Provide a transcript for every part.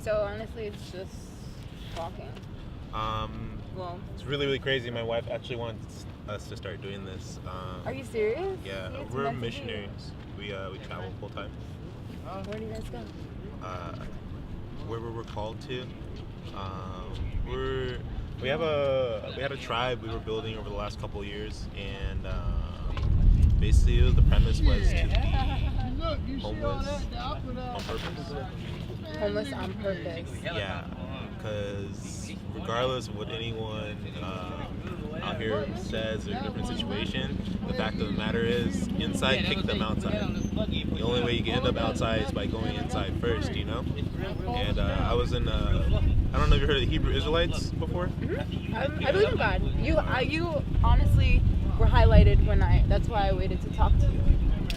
So honestly, it's just walking. Well, it's really, really crazy. My wife actually wants us to start doing this. Are you serious? Yeah, we're missionaries. We travel full time. Where do you guys go? Wherever we're called to. We had a tribe we were building over the last couple of years, and basically the premise was to be homeless on purpose. Homeless on purpose. Yeah, because regardless of what anyone out here says or different situation, the fact of the matter is, inside kick them outside. The only way you can end up outside is by going inside first, you know? And I was in, I don't know if you heard of the Hebrew Israelites before? I believe in God. You honestly were highlighted that's why I waited to talk to you.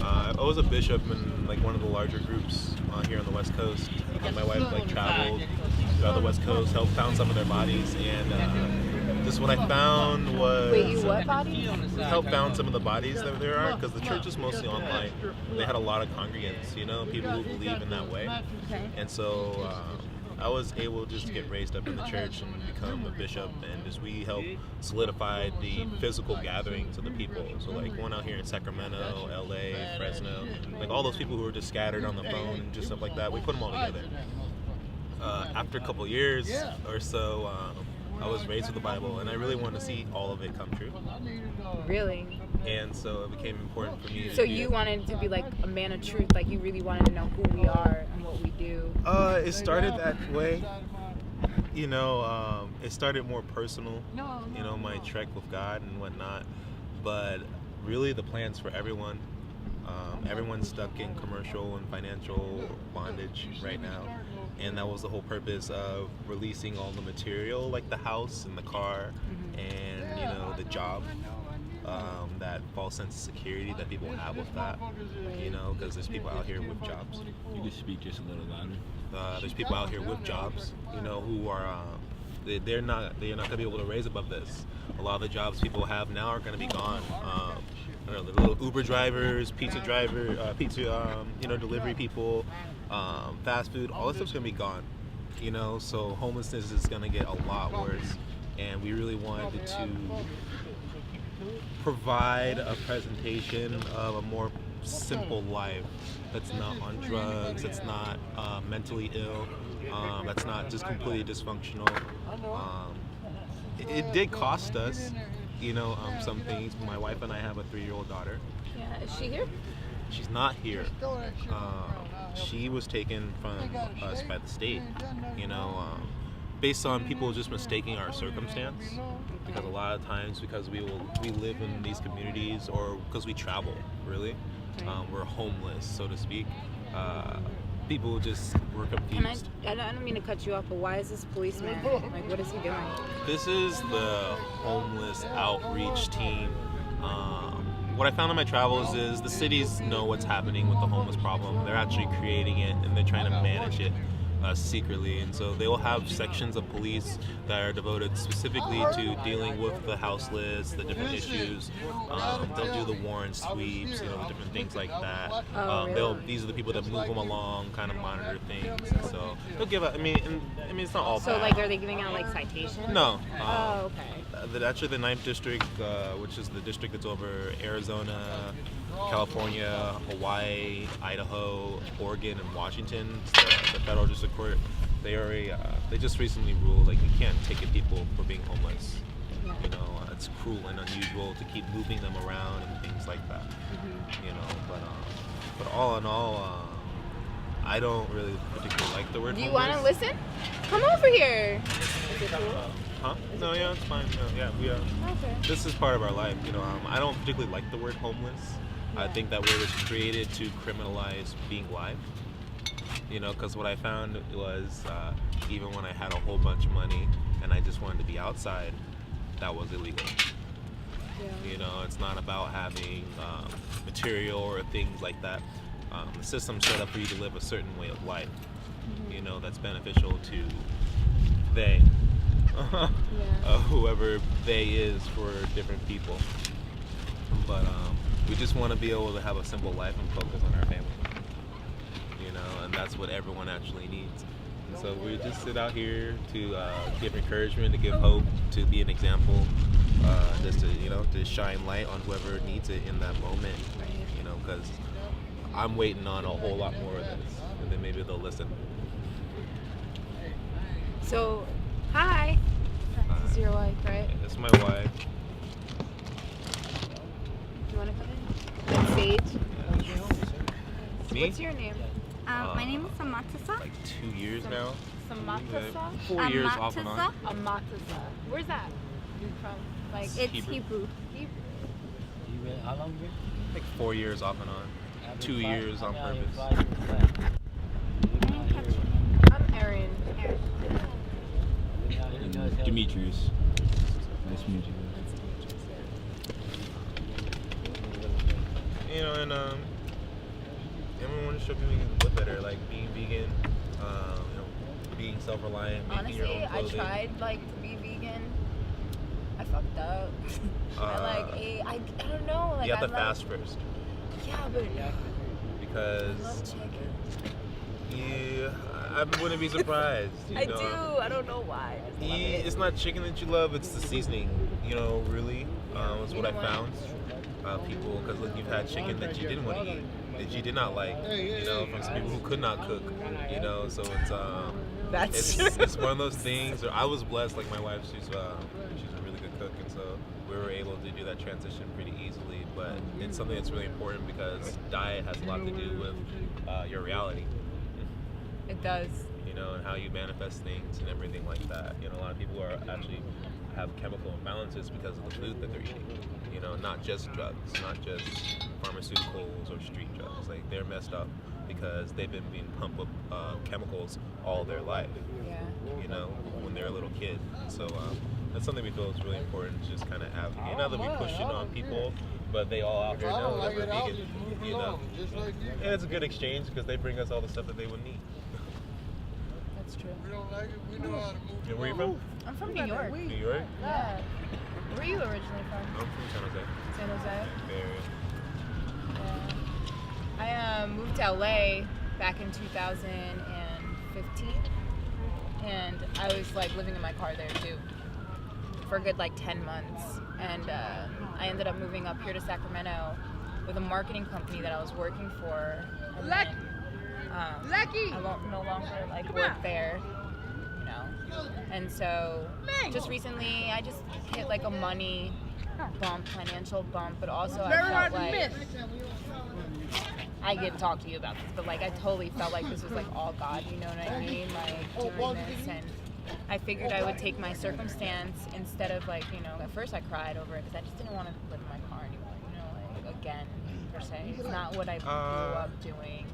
I was a bishop in like one of the larger groups here on the West Coast. My wife traveled throughout the West Coast, helped found some of their bodies, and just what I found was... Wait, you what bodies? Helped found some of the bodies that there are, because the church is mostly online. They had a lot of congregants, people who believe in that way. Okay. And so I was able just to get raised up in the church and become a bishop, and just we help solidify the physical gatherings of the people. So like one out here in Sacramento, LA, Fresno, like all those people who were just scattered on the phone and just stuff like that, we put them all together. After a couple years or so, I was raised with the Bible, and I really wanted to see all of it come true. Really? And so it became important for me. So you wanted to be like a man of truth, like you really wanted to know who we are and what we do. It started that way. It started more personal. My trek with God and whatnot. But really, the plans for everyone. Everyone's stuck in commercial and financial bondage right now. And that was the whole purpose of releasing all the material, like the house and the car, and the job, that false sense of security that people have with that, because there's people out here with jobs. You can speak just a little louder. There's people out here with jobs, who are they're not gonna be able to raise above this. A lot of the jobs people have now are gonna be gone. The little Uber drivers, pizza delivery people, fast food, all this stuff's gonna be gone. So homelessness is gonna get a lot worse, and we really wanted to provide a presentation of a more simple life that's not on drugs, that's not mentally ill, that's not just completely dysfunctional. It did cost us, some things. My wife and I have a 3-year-old daughter. Yeah, is she here? She's not here. She was taken from us by the state, based on people just mistaking our circumstance. Because a lot of times, because we live in these communities, or because we travel, really, we're homeless, so to speak. People just were confused. I don't mean to cut you off, but why is this policeman? Like, what is he doing? This is the homeless outreach team. What I found in my travels is the cities know what's happening with the homeless problem. They're actually creating it, and they're trying to manage it secretly. And so they will have sections of police that are devoted specifically to dealing with the houseless, the different issues. They'll do the warrant sweeps, the different things like that. These are the people that move them along, kind of monitor things. And so they'll give out. I mean, it's not all bad. So, like, are they giving out like citations? No. Okay. Actually, the 9th district, which is the district that's over Arizona, California, Hawaii, Idaho, Oregon, and Washington, the federal district court, they just recently ruled like you can't ticket people for being homeless. It's cruel and unusual to keep moving them around and things like that. But all in all, I don't really particularly like the word Do you homeless. want to listen? Come over here. Is it cool? Huh? No, yeah, it's fine. No, yeah, Okay. this is part of our life. I don't particularly like the word homeless. Yeah. I think that word was created to criminalize being live. Because what I found was even when I had a whole bunch of money and I just wanted to be outside, that was illegal. Yeah. It's not about having material or things like that. The system's set up for you to live a certain way of life, that's beneficial to they. Whoever they is for different people. But we just want to be able to have a simple life and focus on our family. And that's what everyone actually needs. So we just sit out here to give encouragement, to give hope, to be an example, just to shine light on whoever needs it in that moment. Because I'm waiting on a whole lot more of this, and then maybe they'll listen. So, hi. This is your wife, right? This is my wife. Do you want to come in? And Sage. Me? What's your name? My name is Amatasa. Like 2 years now. Samatasa? 4 years off and on. Amatasa. Where's that? You from? Like It's Hebrew. Hebrew. How long been? Like 4 years off and on. 2 years on purpose. I'm Erinn. Demetrius. Nice to meet you. And everyone want to show people you can live better, like being vegan, being self-reliant, making your Honestly, own I clothing. tried to be vegan. I fucked up. I ate. I don't know. You have to I fast first Yeah, but I because love chicken. I wouldn't be surprised. I do. I don't know why. I just love it. It's not chicken that you love; it's the seasoning. Really, is what I found. People, because look, you've had chicken that you didn't want to eat, that you did not like. From some people who could not cook. So That's true. it's one of those things. I was blessed, like my wife, she's a really good cook, and so we were able to do that transition pretty easily. But it's something that's really important because diet has a lot to do with your reality. It does. And how you manifest things and everything like that. A lot of people actually have chemical imbalances because of the food that they're eating. Not just drugs, not just pharmaceuticals or street drugs. Like, they're messed up because they've been being pumped with chemicals all their life. Yeah. When they're a little kid. So that's something we feel is really important to just kind of advocate. Not that we push it on people, but they all out here know that we're vegan. And it's a good exchange because they bring us all the stuff that they would need. That's true. Where are you from? I'm from New York. New York? Yeah. Where are you originally from? I'm from San Jose. San Jose? Bay Area. Yeah. I moved to LA back in 2015, and I was living in my car there too for a good 10 months, and I ended up moving up here to Sacramento with a marketing company that I was working for. And then, I won't no longer work there, and so just recently I just hit a money bump, financial bump, but also I felt like I get to talk to you about this, but I totally felt like this was all God, you know what I mean, doing this, and I figured I would take my circumstance instead of at first I cried over it because I just didn't want to live in my car anymore, again, per se. It's not what I grew up doing.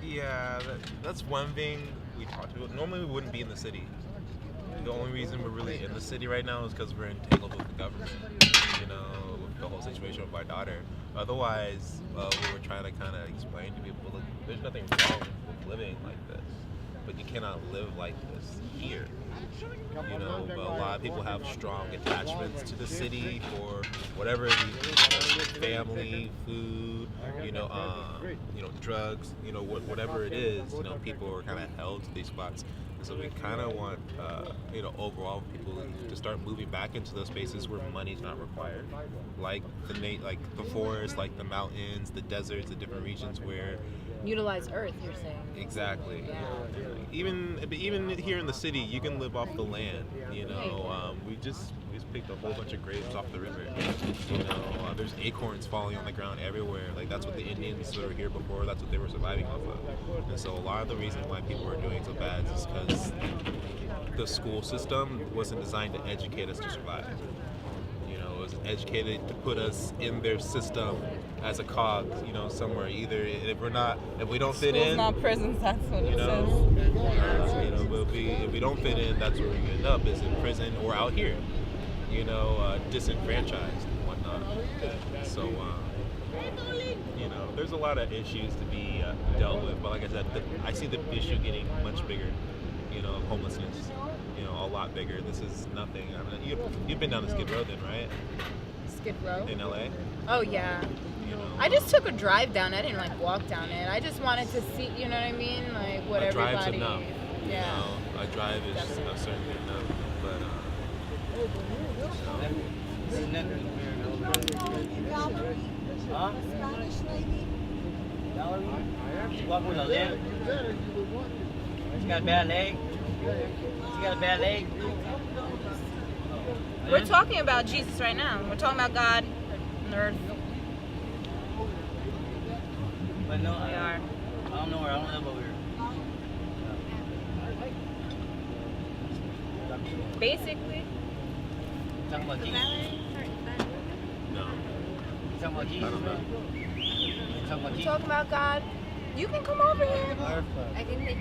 Yeah, that's one thing we talked about. Normally we wouldn't be in the city. The only reason we're really in the city right now is because we're entangled with the government, with the whole situation with my daughter. Otherwise, we were trying to kind of explain to people, look, there's nothing wrong with living like this, but you cannot live like this here. But a lot of people have strong attachments to the city for whatever it is, family, food, drugs, whatever it is, people are kind of held to these spots. And so we kind of want, overall people to start moving back into those spaces where money's not required, like the forest, like the mountains, the deserts, the different regions where Utilize Earth, you're saying. Exactly. Yeah. Even here in the city, you can live off the land. We just picked a whole bunch of grapes off the river. There's acorns falling on the ground everywhere. That's what the Indians that were here before. That's what they were surviving off of. And so a lot of the reason why people are doing so bad is because the school system wasn't designed to educate us to survive. It was educated to put us in their system as a cog, somewhere. Either if we don't fit in, not prisons. That's what it says. If we don't fit in, that's where we end up, is in prison or out here, disenfranchised and whatnot. So, there's a lot of issues to be dealt with. But like I said, I see the issue getting much bigger. Homelessness. A lot bigger. This is nothing. I mean, you've been down the Skid Row then, right? Skid Row? In LA? Oh, yeah. I just took a drive down. I didn't walk down it. I just wanted to see, you know what I mean? What a drive's everybody. enough. Yeah. I drive is a certain thing now, but There's nothing Huh? Valerie? She walk with a limp? She got a bad leg? She got a bad leg? We're talking about Jesus right now. We're talking about God on earth. But no, We are. I don't know her. I don't live over here. Basically. Talking about Jesus. no. You talking about Jesus, I don't know. man? You talking about We're Jesus? talking about God. You can come over here. I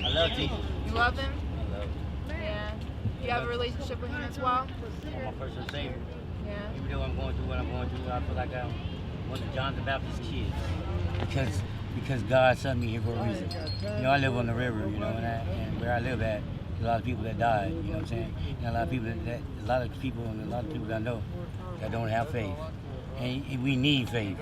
love Jesus. You love him? I love him. Yeah. You have a relationship with him as well? I'm my personal savior. Yeah. Even though I'm going through what I'm going through, I feel like I'm one of John the Baptist's kids. Because God sent me here for a reason. You know, I live on the river, you know, and where I live at, there's a lot of people that died, you know what I'm saying? And a lot of people that I know that don't have faith. And we need faith.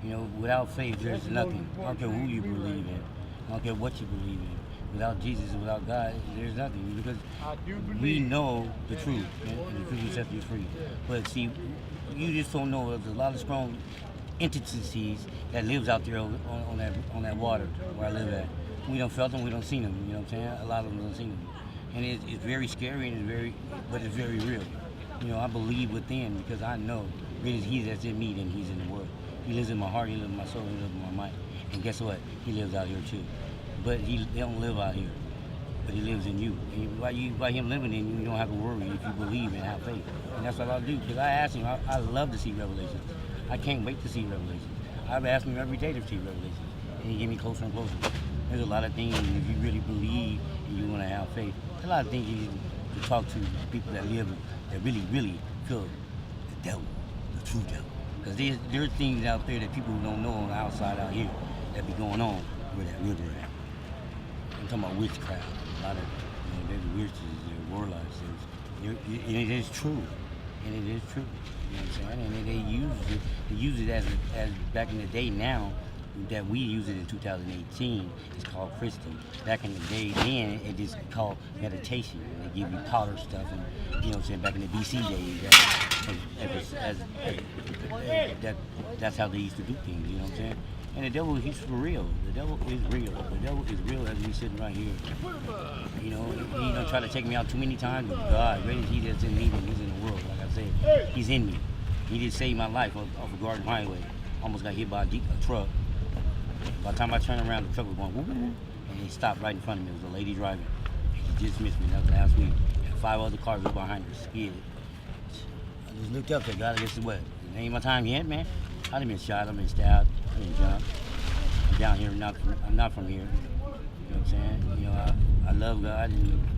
You know, without faith, there's nothing. I don't care who you believe in. I don't care what you believe in. Without Jesus and without God, there's nothing. Because we know the truth, and the truth will set you free. But see, you just don't know. There's a lot of strong entities that lives out there on that water where I live at. We don't felt them, we don't seen them. You know what I'm saying? A lot of them don't seen them, and it's very scary and it's very real. You know, I believe within because I know greater is He that's in me than He's in the world. He lives in my heart, He lives in my soul, He lives in my mind. And guess what? He lives out here too. But He don't live out here. But He lives in you. And by Him living in you, you don't have to worry if you believe and have faith. And that's what I'll do. Because I asked Him, I love to see revelations. I can't wait to see revelations. I've asked Him every day to see revelations. And He get me closer and closer. There's a lot of things, if you really believe and you want to have faith, there's a lot of things you need to talk to people that live, that really, really feel the devil, the true devil. Because there's things out there that people don't know on the outside out here that be going on where that river at. I'm talking about witchcraft. A lot of, there's witches, there's warlocks, and it is true. And it is true. You know what I'm saying? And they use it as back in the day now, that we use it in 2018, it's called crystal. Back in the day then, it is called meditation. They give you powder stuff, and you know what I'm saying, back in the BC days, that's how they used to do things, you know what I'm saying? And the devil, he's for real. The devil is real. The devil is real as we sitting right here. You know, he don't try to take me out too many times, but God, greater is He that's in me than He's in the world. Like I said, He's in me. He did save my life off a Garden Highway. Almost got hit by a truck. By the time I turned around, the truck was going whoop, whoop, whoop, and he stopped right in front of me. It was a lady driving. She just missed me. That was last week. And 5 other cars were behind her, scared. I just looked up, said, God, this is what? It ain't my time yet, man. I done been shot, I've been stabbed, I've been jumped. I'm down here, I'm not from here. You know what I'm saying? You know, I love God, and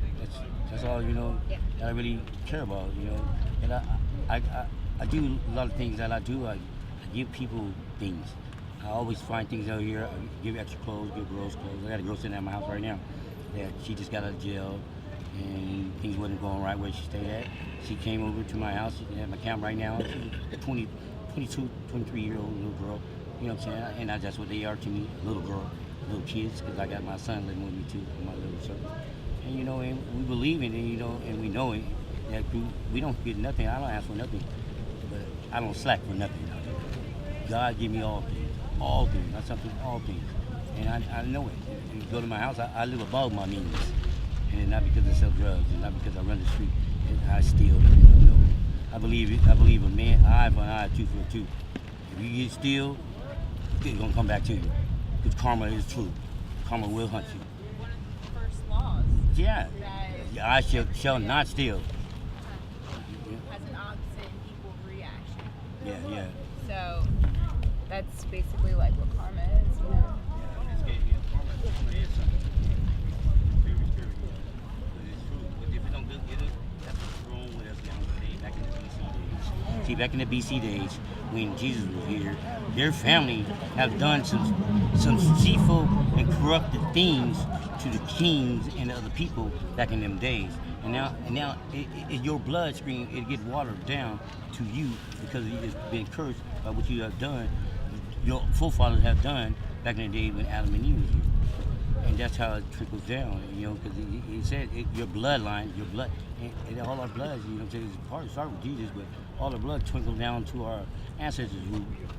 that's all, you know, that I really care about, you know. And I do a lot of things that I do. I give people things. I always find things out here. I give extra clothes, give girls clothes. I got a girl sitting at my house right now that she just got out of jail and things wasn't going right where she stayed at. She came over to my house. She's at my camp right now. She's a 22, 23-year-old little girl. You know what I'm saying? And that's what they are to me, little girl, little kids, because I got my son living with me too, my little son. And you know, and we believe in it, you know, and we know it. That we don't get nothing. I don't ask for nothing, but I don't slack for nothing. God give me all things. All things, not something, all things. And I know it. If you go to my house, I live above my means. And not because I sell drugs, and not because I run the street, and I steal. You know. I believe a man, eye for an eye, tooth for a tooth. If you get steal, it's gonna come back to you. Because karma is true. Karma will hunt you. One of the first laws. Yeah. I shall not steal. Has an opposite and equal reaction. Yeah. So that's basically like what karma is, you know? See, back in the BC days, when Jesus was here, their family have done some deceitful and corrupted things to the kings and the other people back in them days. And now your bloodstream, it gets watered down to you because it's been cursed by what you have done, your forefathers have done back in the day when Adam and Eve was here. and that's how it trickles down. You know, because he said your bloodline, your blood, and all our bloods. You know, what I'm saying, it's part of start with Jesus, but all the blood trickles down to our ancestors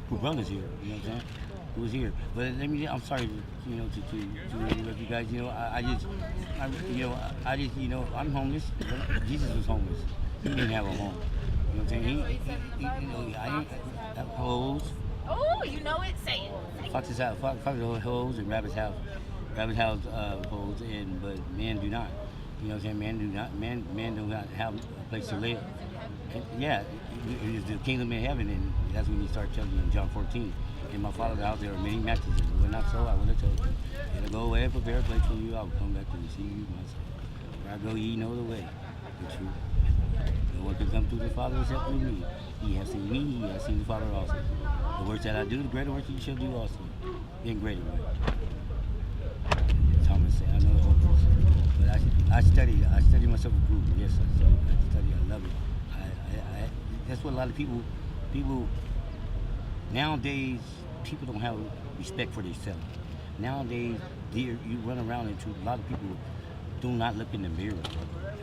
who brought us here. You know what I'm saying? Who was here. But I'm sorry, you know, to interrupt you guys. You know, I'm homeless. Jesus was homeless. He didn't have a home. You know what I'm saying? I didn't have hoes. Oh, you know it. Say it. Fox's house, fox hoes, and rabbit's house. Rabbit's house hoes, but men do not. You know what I'm saying? Men do not have a place to live. And yeah, it's the kingdom in heaven, and that's when you start telling you in John 14. In my Father's house there are many mattresses. When not so, I would have told you. It'll go away and prepare a place for you. I will come back to receive you myself. Where I go, ye know the way, the truth. No one can come to the Father except through me. He has seen me, he has seen the Father also. The works that I do, the greater works you shall do also. In greater works. Thomas said, I know the whole verse. But I study myself approved. Yes, I study, I love it. That's what a lot of people nowadays, people don't have respect for themselves. Nowadays, you run around into a lot of people do not look in the mirror at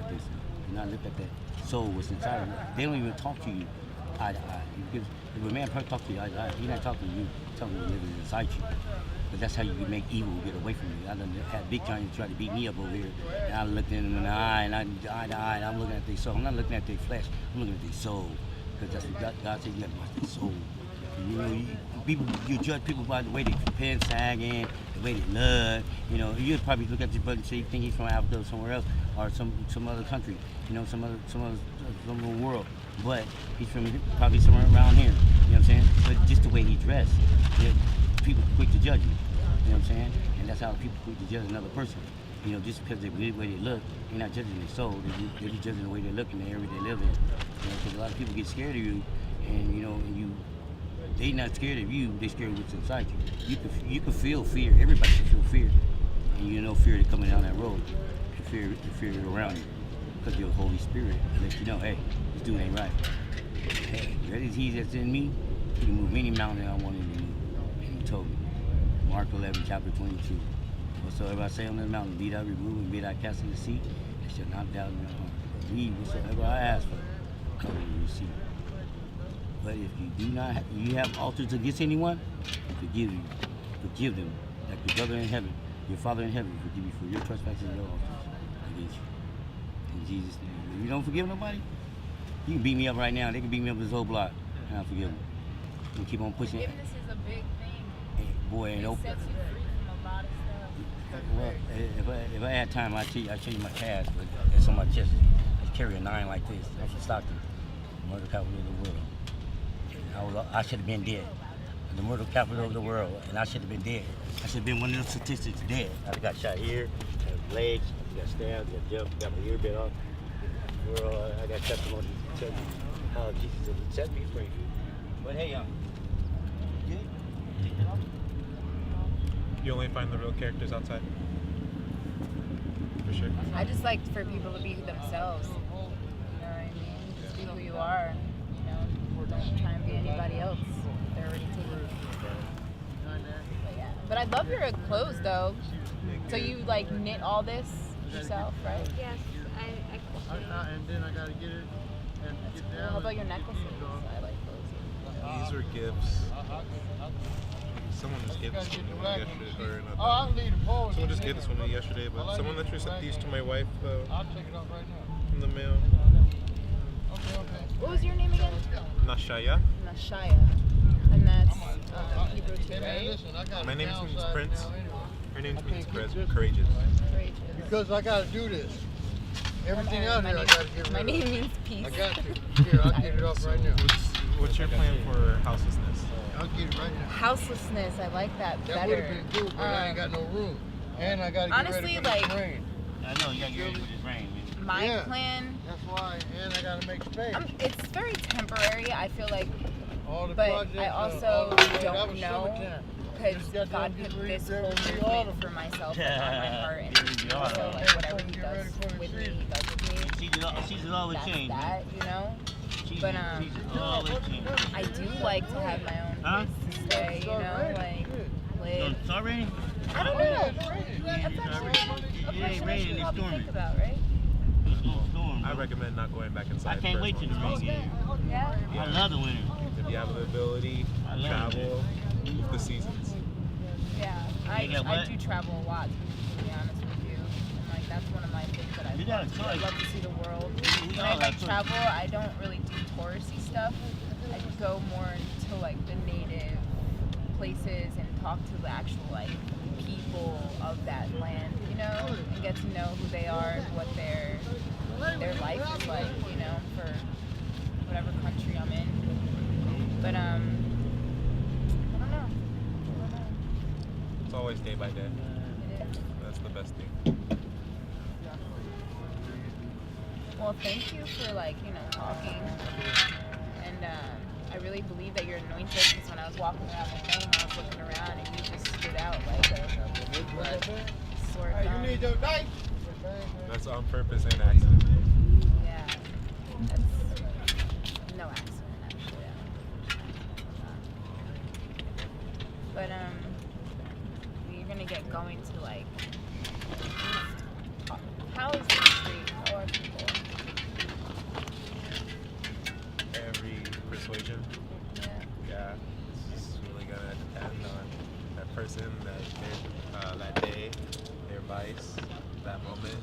themselves. Do not look at that soul, what's inside of them. They don't even talk to you eye to eye. Because if a man talks to you eye to eye, he's not talking to you, he's talking to you living inside you. But that's how you can make evil get away from you. I done had big giants try to beat me up over here, and I looked in them in the eye, and eye to eye, and I'm looking at their soul. I'm not looking at their flesh, I'm looking at their soul. Because that's what God said, you got to watch their soul. You know, you judge people by the way they pants sagging, the way they look. You know, you'd probably look at your brother and say you think he's from Africa or somewhere else, or some other country. You know, some other world. But he's from probably somewhere around here. You know what I'm saying? But just the way he dressed, people quick to judge you. You know what I'm saying? And that's how people quick to judge another person. You know, just because they're the way they look, they're not judging their soul. They're just judging the way they look in the area they live in. You know, because a lot of people get scared of you, and you know, they not scared of you. They scared of what's inside you. You can feel fear. Everybody can feel fear, and you know fear is coming down that road. The fear around you, because your Holy Spirit lets you know, hey, this dude ain't right. Hey, great is He that's in me. He can move any mountain I want him to move. And He told me, Mark 11, chapter 22. Whatsoever I say on this mountain, be thou removed and be thou cast in the sea, and shall not doubt in your heart. Read whatsoever I ask for, I will receive. But if you do not, you have altars against anyone, forgive them, like your brother in heaven, your Father in heaven, forgive you for your trespasses and your altars against you. In Jesus' name. If you don't forgive nobody, you can beat me up right now. They can beat me up this whole block, and I'll forgive them. And keep on pushing. Forgiveness is a big thing. Hey, boy, ain't open. Sets you free from a lot of stuff. Well, if I had time, I'd change my cast, but it's on my chest. I carry a 9 like this. I'm from Stockton, the murder capital of the world. And I should have been dead. The murder capital of the world, and I should have been dead. I should have been one of those statistics dead. I got shot here, got legs, got stabbed, got jumped, got my ear bit off. I got testimony to tell you how Jesus set me free. But hey, good? You only find the real characters outside. For sure. I just like for people to be themselves. You know what I mean? Just be who you are. You know, don't try and be anybody else. They're already taken. But I love your clothes though. So you like knit all this yourself, right? Yes, I And then I gotta get it and That's get cool. down. How about your necklaces? I like those. These are gifts. Someone just gave this one to me yesterday. I'll leave the pole. Someone just gave this one to me yesterday, but someone literally sent these to my wife I'll take it off right now. from the mail. Okay. What was your name again? Nashaya. Nashaya. And that's Hebrew too, Hey man, right? listen, I got My a name downside means Prince. now anyway. Her name I means can't keep this. courageous. Courageous. Because I gotta do this. Everything out here I gotta get rid of. My name means peace. I got to. Here, I'll get it off right now. What's your plan for houselessness? I'll get it right now. Houselessness, I like that That would better. have been cool, but I ain't got no room. And I gotta get honestly, ready for like- this rain. I know, you gotta get ready for this rain, man. My Yeah. plan, That's why, and I gotta make space. it's very temporary. I feel like, All the but projects, I all also the- that don't was know summertime. because Just got God done put getting this ready whole for the movement autumn. for myself like, on my heart, and Yeah, also yeah. like whatever He Get does ready for the with me, season. He does with me. Seasons always That's change, man. that, you know. But Seasons always change. I do like to have my own Huh? place to stay, you know, like So live. it's already? I don't know. That's It actually a ain't question I raining, should it's probably storming. think about, right? It's gonna storm. I recommend not going back inside. I can't wait till the rain personally. gets. Yeah. I love the winter. If you have the ability, I love travel with the seasons. Yeah. You got I what? do travel a lot, to be honest with you. And like that's one of my things that I You got a love. choice. I love to see the world. We When all I like have choice. travel, I don't really do touristy stuff. I go more into like the native places and talk to the actual like people of that land, you know, and get to know who they are and what their life is like, you know, for whatever country I'm in. But I don't know. It's always day by day. It is. That's the best thing. Well, thank you for like, you know, talking. And I really believe that you're anointed because when I was walking around the thing, I was looking around and you just stood out like a sore Hey, you thumb. need those knives? That's on purpose and accident. Yeah, that's no accident actually. But you're gonna get going to like. How is the street? How are people? Every persuasion, Yeah. yeah, it's just really gonna depend on that person, that day, their vice, that moment,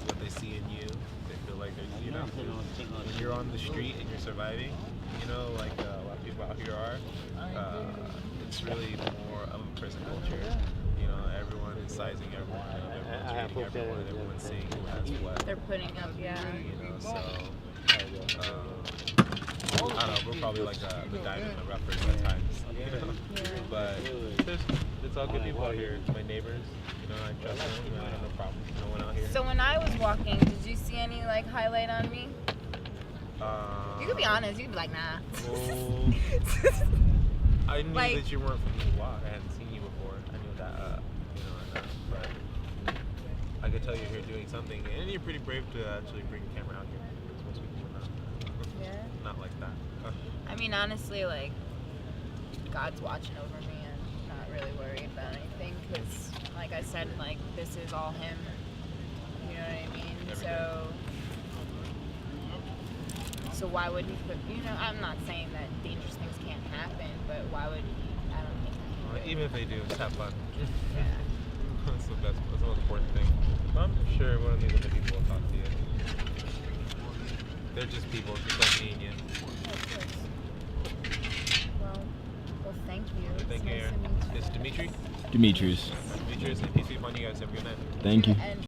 what they see in you. They feel like they're, you know, when you're on the street and you're surviving, you know, like a lot of people out here are. It's really more of a prison culture. You know, everyone is sizing everyone up, everyone's rating everyone, everyone's seeing who has what. They're putting up, yeah. You know, so I don't know. We're probably like the diamond in the rough at times, you know. But it's all good people out here. It's my neighbors. You know, I trust them. I have no problem with no one out here. So when I was walking, did you see any like highlight on me? You could be honest. You could be like, nah. Well, I knew Like- that you weren't from this block. I hadn't seen you before. I knew that, you know, but I could tell you're here doing something, and you're pretty brave to actually bring a camera out here. Because most people are not. Yeah. Not like that. I mean, honestly, like, God's watching over me and not really worried about anything because, like I said, like, this is all Him. You know what I mean? So why would He put, you know, I'm not saying that dangerous things can't happen, but why would, I don't think He would. Even if they do, just have fun. Yeah. That's the best. That's the most important thing. I'm sure one of these other people will talk to you. They're just people, just like me and you. Oh, of course. Well, thank you. Thank you, It's nice Erinn. to meet you. It's Dimitri. Demetrius. Demetrius, and peace be upon you guys. Have a good night. Thank you. And